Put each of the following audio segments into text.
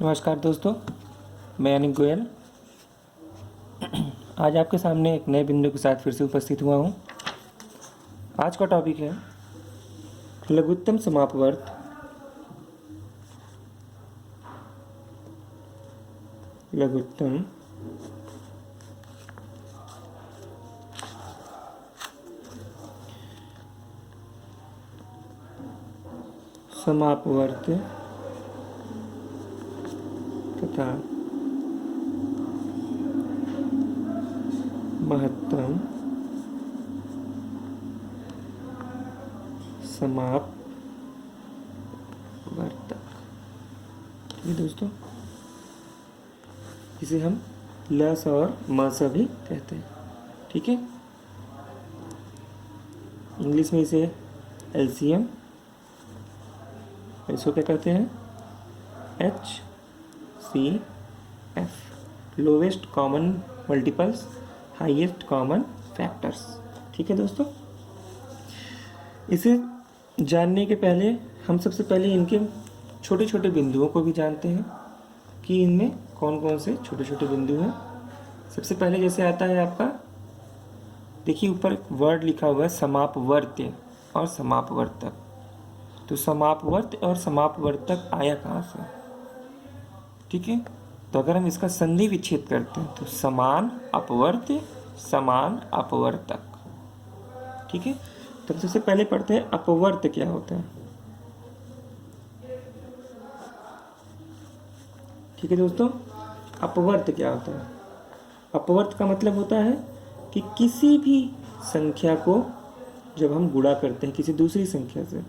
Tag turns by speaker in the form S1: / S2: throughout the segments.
S1: नमस्कार दोस्तों, मैं अनिक गोयल आज आपके सामने एक नए बिंदु के साथ फिर से उपस्थित हुआ हूँ। आज का टॉपिक है लघुत्तम समापवर्त। लघुत्तम समापवर्त तथा महत्तम समापवर्तक। ये दोस्तों, इसे हम लस और मस भी कहते हैं। ठीक है, इंग्लिश में इसे एलसीएम, इसको क्या कहते हैं, HCF, lowest common multiples, highest common factors. ठीक है दोस्तों, इसे जानने के पहले हम सबसे पहले इनके छोटे छोटे बिंदुओं को भी जानते हैं कि इनमें कौन कौन से छोटे छोटे बिंदु हैं। सबसे पहले जैसे आता है आपका, देखिए ऊपर एक वर्ड लिखा हुआ है समापवर्त्य और समापवर्तक। तो समापवर्त और समापवर्तक आया कहाँ से? ठीक है, तो अगर हम इसका संधि विच्छेद करते हैं तो समान अपवर्त्य, समान अपवर्तक। ठीक है, तो सबसे पहले पढ़ते हैं अपवर्त्य क्या होता है। ठीक है दोस्तों, अपवर्त्य क्या होता है? अपवर्त्य का मतलब होता है कि किसी भी संख्या को जब हम गुणा करते हैं किसी दूसरी संख्या से,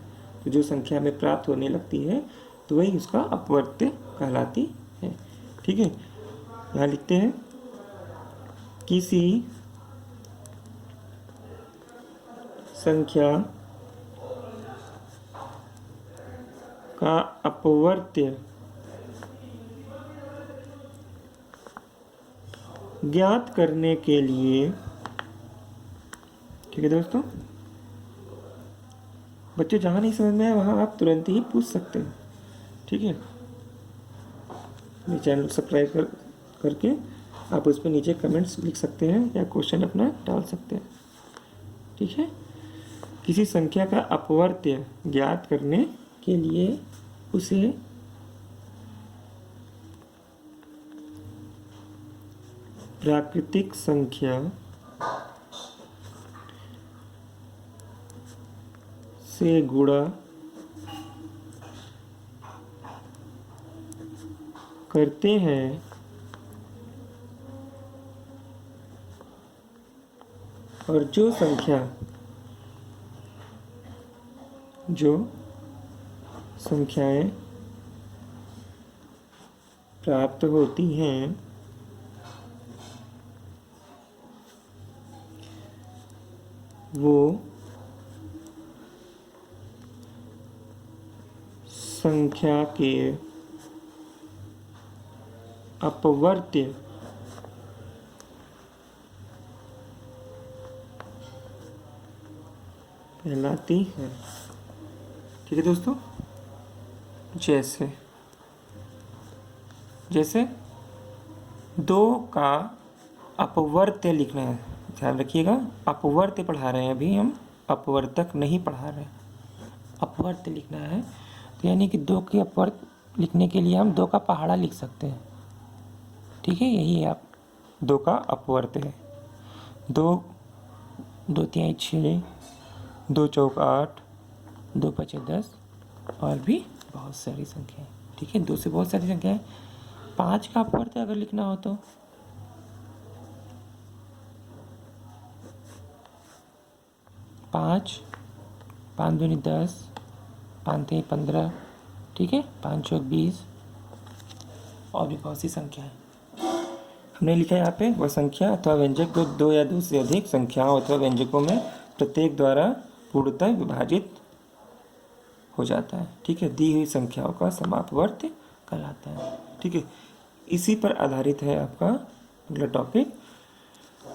S1: तो जो संख्या हमें प्राप्त होने लगती है तो वही उसका अपवर्त्य कहलाती है। ठीक है, यहाँ लिखते हैं किसी संख्या का अपवर्त्य ज्ञात करने के लिए, ठीक है दोस्तों, बच्चे जहाँ नहीं समझ में आए वहाँ आप तुरंत ही पूछ सकते हैं। ठीक है, ये चैनल सब्सक्राइब करके आप उस पर नीचे कमेंट्स लिख सकते हैं या क्वेश्चन अपना डाल सकते हैं। ठीक है, किसी संख्या का अपवर्त्य ज्ञात करने के लिए उसे प्राकृतिक संख्या से गुणा करते हैं और जो संख्याएं प्राप्त होती हैं वो संख्या के अपवर्त्य कहलाती है। ठीक है दोस्तों, जैसे 2 का अपवर्त्य लिखना है, ध्यान रखिएगा, अपवर्त्य पढ़ा रहे हैं, अभी हम अपवर्तक नहीं पढ़ा रहे हैं, अपवर्त्य लिखना है। तो यानी कि 2 के अपवर्त्य लिखने के लिए हम 2 का पहाड़ा लिख सकते हैं। ठीक है, यही आप 2 का अपवर्त्य है। 2 2 तिहाई 6, 2 चौक 8, 2 पचे 10 और भी बहुत सारी संख्याएं। ठीक है, 2 से बहुत सारी संख्याएं। 5 का अपवर्त्य अगर लिखना हो तो 5 5 दूनी 10, 5 तिहाई 15, ठीक है, 5 चौक 20 और भी बहुत सी संख्याएं। हमने लिखा है यहाँ पे वह संख्या अथवा व्यंजक जो 2 या 2 से अधिक संख्याओं अथवा व्यंजकों में प्रत्येक द्वारा पूर्णतः विभाजित हो जाता है। ठीक है, दी हुई संख्याओं का समापवर्त्य कहलाता है। ठीक है, इसी पर आधारित है आपका अगला टॉपिक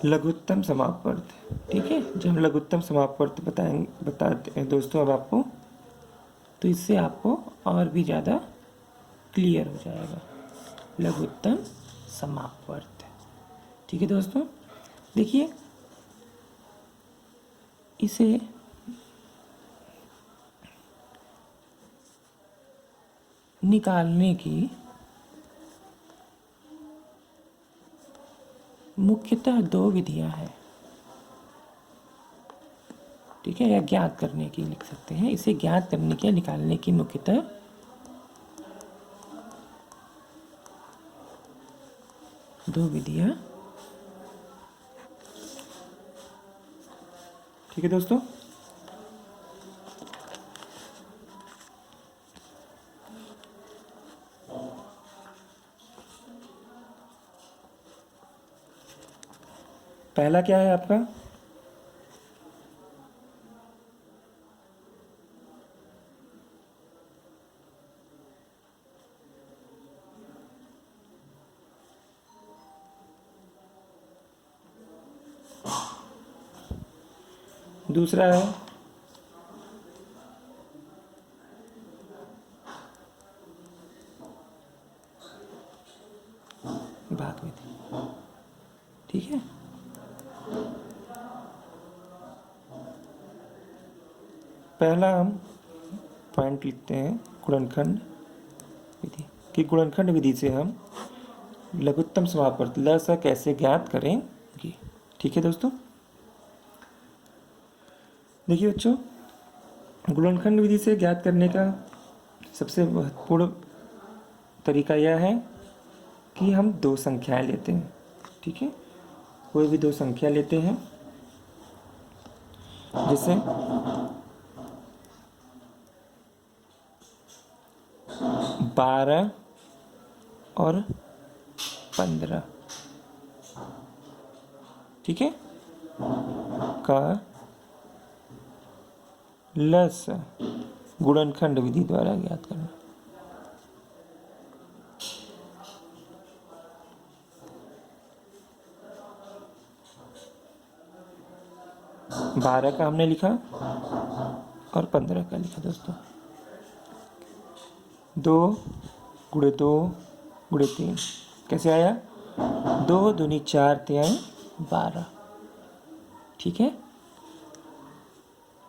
S1: लघुत्तम समापवर्त्य। ठीक है, जब हम लघुत्तम समापवर्त्य बताते हैं दोस्तों अब आपको, तो इससे आपको और भी ज़्यादा क्लियर हो जाएगा। लघुत्तम समापवर्त। ठीक है दोस्तों, देखिए इसे निकालने की मुख्यतः दो विधियां हैं। ठीक है, या ज्ञात करने की लिख सकते हैं। इसे ज्ञात करने की या निकालने की मुख्यतः दो विधियां। ठीक है दोस्तों, पहला क्या है आपका? दूसरा है भाग विधि। ठीक है, पहला हम पॉइंट लिखते हैं गुणनखंड विधि कि गुणनखंड विधि से हम लघुत्तम समापवर्त ल स कैसे ज्ञात करेंगे। ठीक है दोस्तों, देखिए बच्चों, गुणनखंड विधि से ज्ञात करने का सबसे महत्वपूर्ण तरीका यह है कि हम दो संख्याएं लेते हैं। ठीक है, कोई भी दो संख्या लेते हैं, जैसे 12 और 15। ठीक है, का लस गुणनखंड विधि द्वारा ज्ञात करना। बारह का हमने लिखा और 15 का लिखा दोस्तों। 2 गुणे 2 गुणे 3 कैसे आया? 2 दूनी 4 तिहाई 12। ठीक है,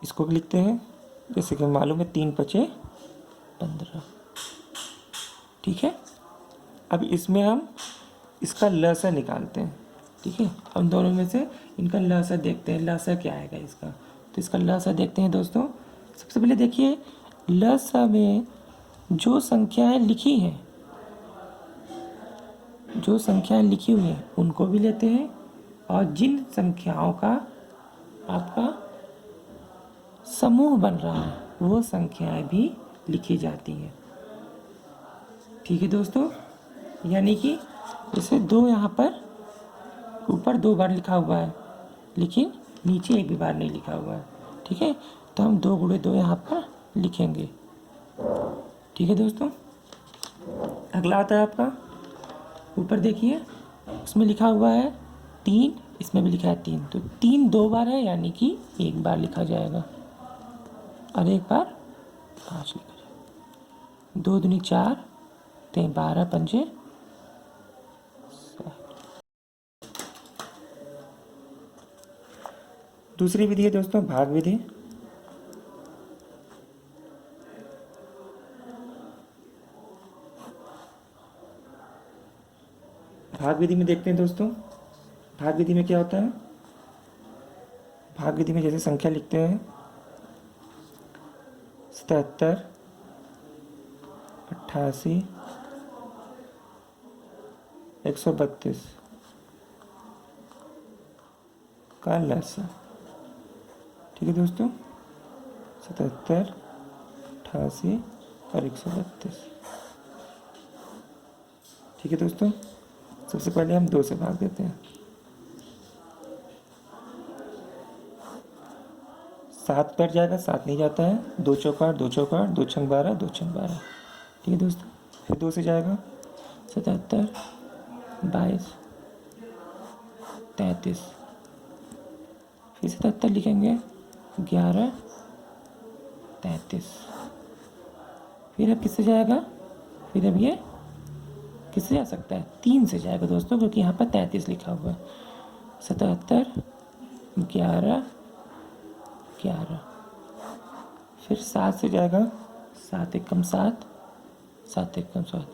S1: इसको भी लिखते हैं जैसे कि मालूम है 3 पचे 15। ठीक है, अब इसमें हम इसका लसा निकालते हैं। ठीक है, हम दोनों में से इनका लसा देखते हैं, लसा क्या आएगा इसका। तो इसका लसा देखते हैं दोस्तों। सबसे पहले देखिए, लसा में जो संख्याएं लिखी हैं, जो संख्याएं लिखी हुई हैं उनको भी लेते हैं, और जिन संख्याओं का आपका समूह बन रहा है वो संख्याएं भी लिखी जाती हैं। ठीक है दोस्तों, यानी कि जैसे 2 यहाँ पर ऊपर 2 बार लिखा हुआ है, लेकिन नीचे एक भी बार नहीं लिखा हुआ है। ठीक है, तो हम 2 गुणे 2 यहाँ पर लिखेंगे। ठीक है दोस्तों, अगला आता है आपका, ऊपर देखिए उसमें लिखा हुआ है 3, इसमें भी लिखा है 3। तो 3 2 बार है, यानी कि 1 बार लिखा जाएगा और 1 बार 5 लिखा जाएगा। 2 दूनी 4 3 12 पंजे 7। दूसरी विधि है दोस्तों भाग विधि। भाग विधि में देखते हैं दोस्तों, भाग विधि में क्या होता है। भाग विधि में जैसे संख्या लिखते हैं 77 88 132 का लसा। ठीक है दोस्तों, 77 88 और 132। ठीक है दोस्तों, सबसे पहले हम 2 से भाग देते हैं। 7 कट जाएगा, 7 नहीं जाता है। 2 चौका 2 चौका 2 छंग 12 2 छंग 12। ठीक है दोस्तों, फिर 2 से जाएगा 77 22 33। फिर 77 लिखेंगे 11 33। फिर अब किससे जाएगा, फिर अब ये किससे जा सकता है? 3 से जाएगा दोस्तों, क्योंकि यहाँ पर 33 लिखा हुआ है। 77, 11, 11। फिर 7 से जाएगा, 7 एकम 7, 7 एकम 7,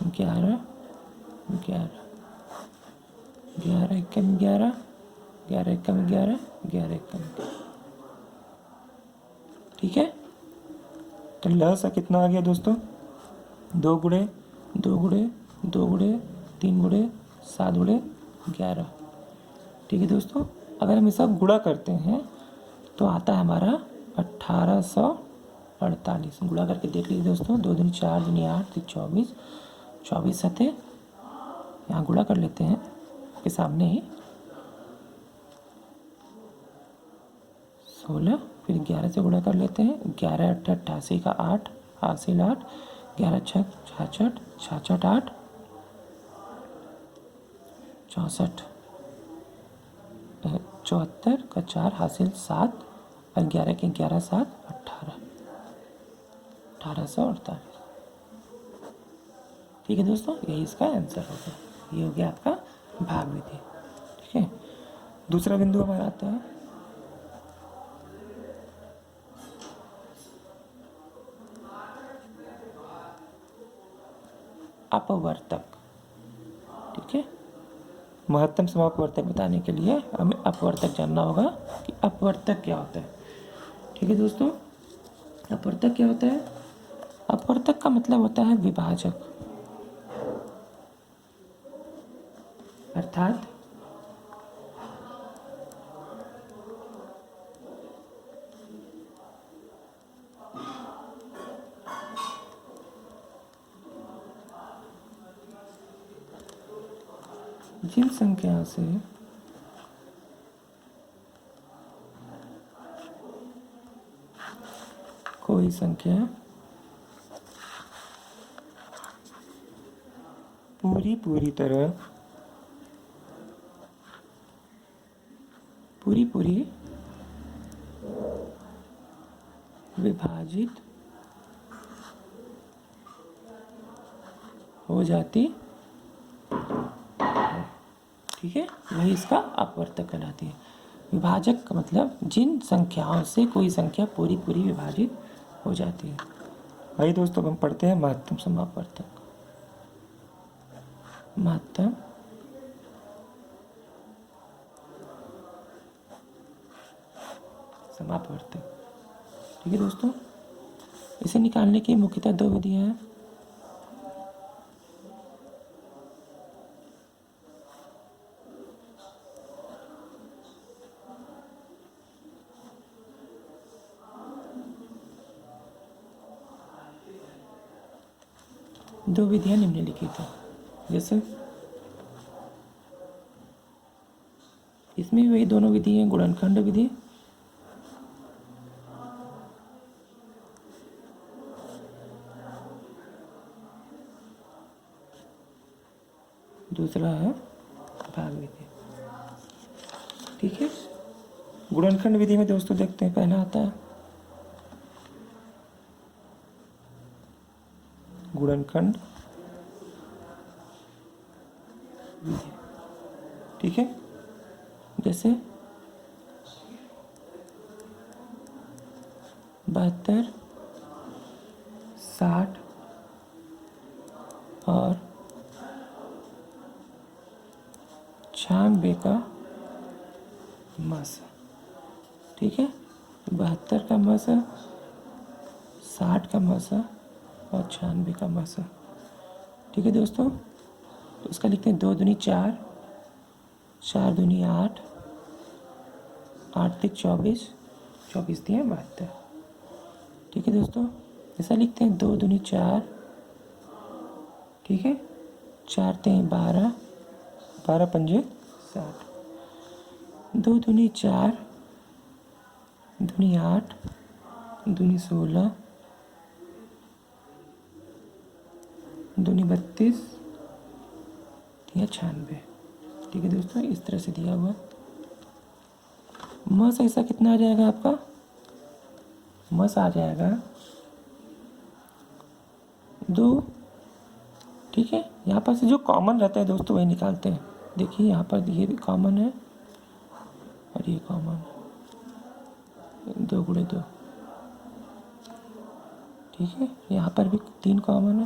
S1: 11, 11, 11 एकम 11, 11 एकम 11, 11 एकम 11। ठीक है, तो लसा कितना आ गया दोस्तों? 2 गुणे 2 गुणे 2 गुणे 3 गुणे 7 गुणे 11। ठीक है दोस्तों, अगर हम इसका गुणा करते हैं तो आता है हमारा 1848। गुणा करके देख लीजिए दोस्तों, 2 दूनी 4, दूनी 8, 24, 24 सते, यहाँ गुणा कर लेते हैं के सामने ही, 16, फिर 11 से गुणा कर लेते हैं, 11 8 88 का 8, हासिल 8, 11 6 66, 66 8 64, 74 का 4 हासिल 7, और 11 के 11 7 18, 1848। ठीक है दोस्तों, यही इसका आंसर हो गया। ये हो गया आपका भाग विधि। ठीक है, दूसरा बिंदु हमारा आता है अपवर्तक। ठीक है, महत्तम समापवर्तक बताने के लिए हमें अपवर्तक जानना होगा कि अपवर्तक क्या होता है। ठीक है दोस्तों, अपवर्तक क्या होता है? अपवर्तक का मतलब होता है विभाजक, अर्थात जिन संख्याओं से कोई संख्या पूरी विभाजित हो जाती। ठीक है, वही इसका अपवर्तक कहलाती है। विभाजक का मतलब जिन संख्याओं से कोई संख्या पूरी विभाजित हो जाती है। भाई दोस्तों, हम पढ़ते हैं महत्तम समापवर्तक। महत्तम समापवर्तक। ठीक है दोस्तों, इसे निकालने की मुख्यतः 2 विधियां हैं। दो विधियां निम्नलिखित हैं। जैसे इसमें वही दोनों विधि हैं, गुणनखंड विधि दूसरा है भाग विधि। ठीक है, गुणनखंड विधि में दोस्तों देखते हैं, पहला आता है गुणनखंड विधि। ठीक है, जैसे 72, 60 और 96 का मसा। ठीक है, 72 का मसा, 60 का मसा और 96 का मसा। ठीक है दोस्तों, तो इसका लिखते हैं 2 दूनी 4, 4 दूनी 8, 8 तिक 24, 24 दिए 72। ठीक है दोस्तों, ऐसा लिखते हैं 2 दूनी 4, ठीक है, 4 तें 12, 12 पंजे 60, 2 दूनी 4, दूनी 8, दूनी 16, दूनी 32, दिया 96। ठीक है दोस्तों, इस तरह से दिया हुआ। मस ऐसा कितना आ जाएगा आपका? मस आ जाएगा 2 ठीक है, यहाँ पर से जो कॉमन रहता है दोस्तों वही निकालते हैं। देखिए यहाँ पर ये कॉमन है और ये कॉमन, 2 गुणे 2, ठीक है। यहाँ पर भी 3 कॉमन है,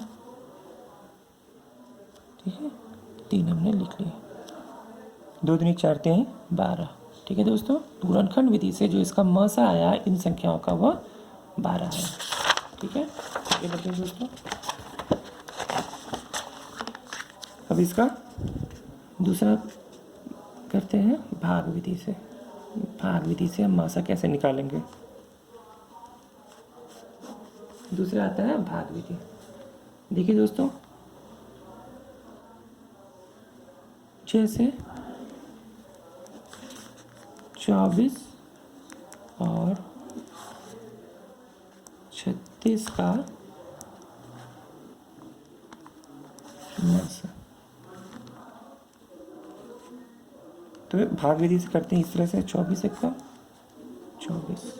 S1: ठीक है, 3 हमने लिख लिए। 2 दूनी 4 3 12, ठीक है दोस्तों। गुणनखंड विधि से जो इसका म सा आया इन संख्याओं का वह 12 है, ठीक है। आगे बढ़ते हैं दोस्तों। अब इसका दूसरा करते हैं भाग विधि से। भाग विधि से हम मासा कैसे निकालेंगे। दूसरा आता है भाग विधि। देखिए दोस्तों, जैसे 24 और 36 का मासा, तो भाग विधि से करते हैं इस तरह से। 24 एक का 24,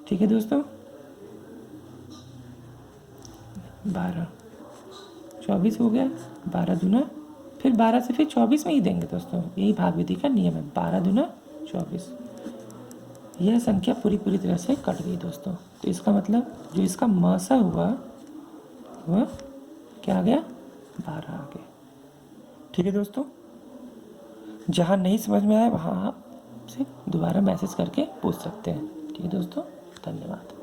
S1: ठीक है दोस्तों। 12, 24 हो गया, 12 दूना, फिर 12 से फिर 24 में ही देंगे दोस्तों। यही भाग विधि का नियम है, 12 दूना 24। यह संख्या पूरी तरह से कट गई दोस्तों। तो इसका मतलब जो इसका मासा हुआ वह क्या आ गया, 12 आ गया, ठीक है दोस्तों। जहाँ नहीं समझ में आए वहाँ आप से दोबारा मैसेज करके पूछ सकते हैं, ठीक है दोस्तों। धन्यवाद।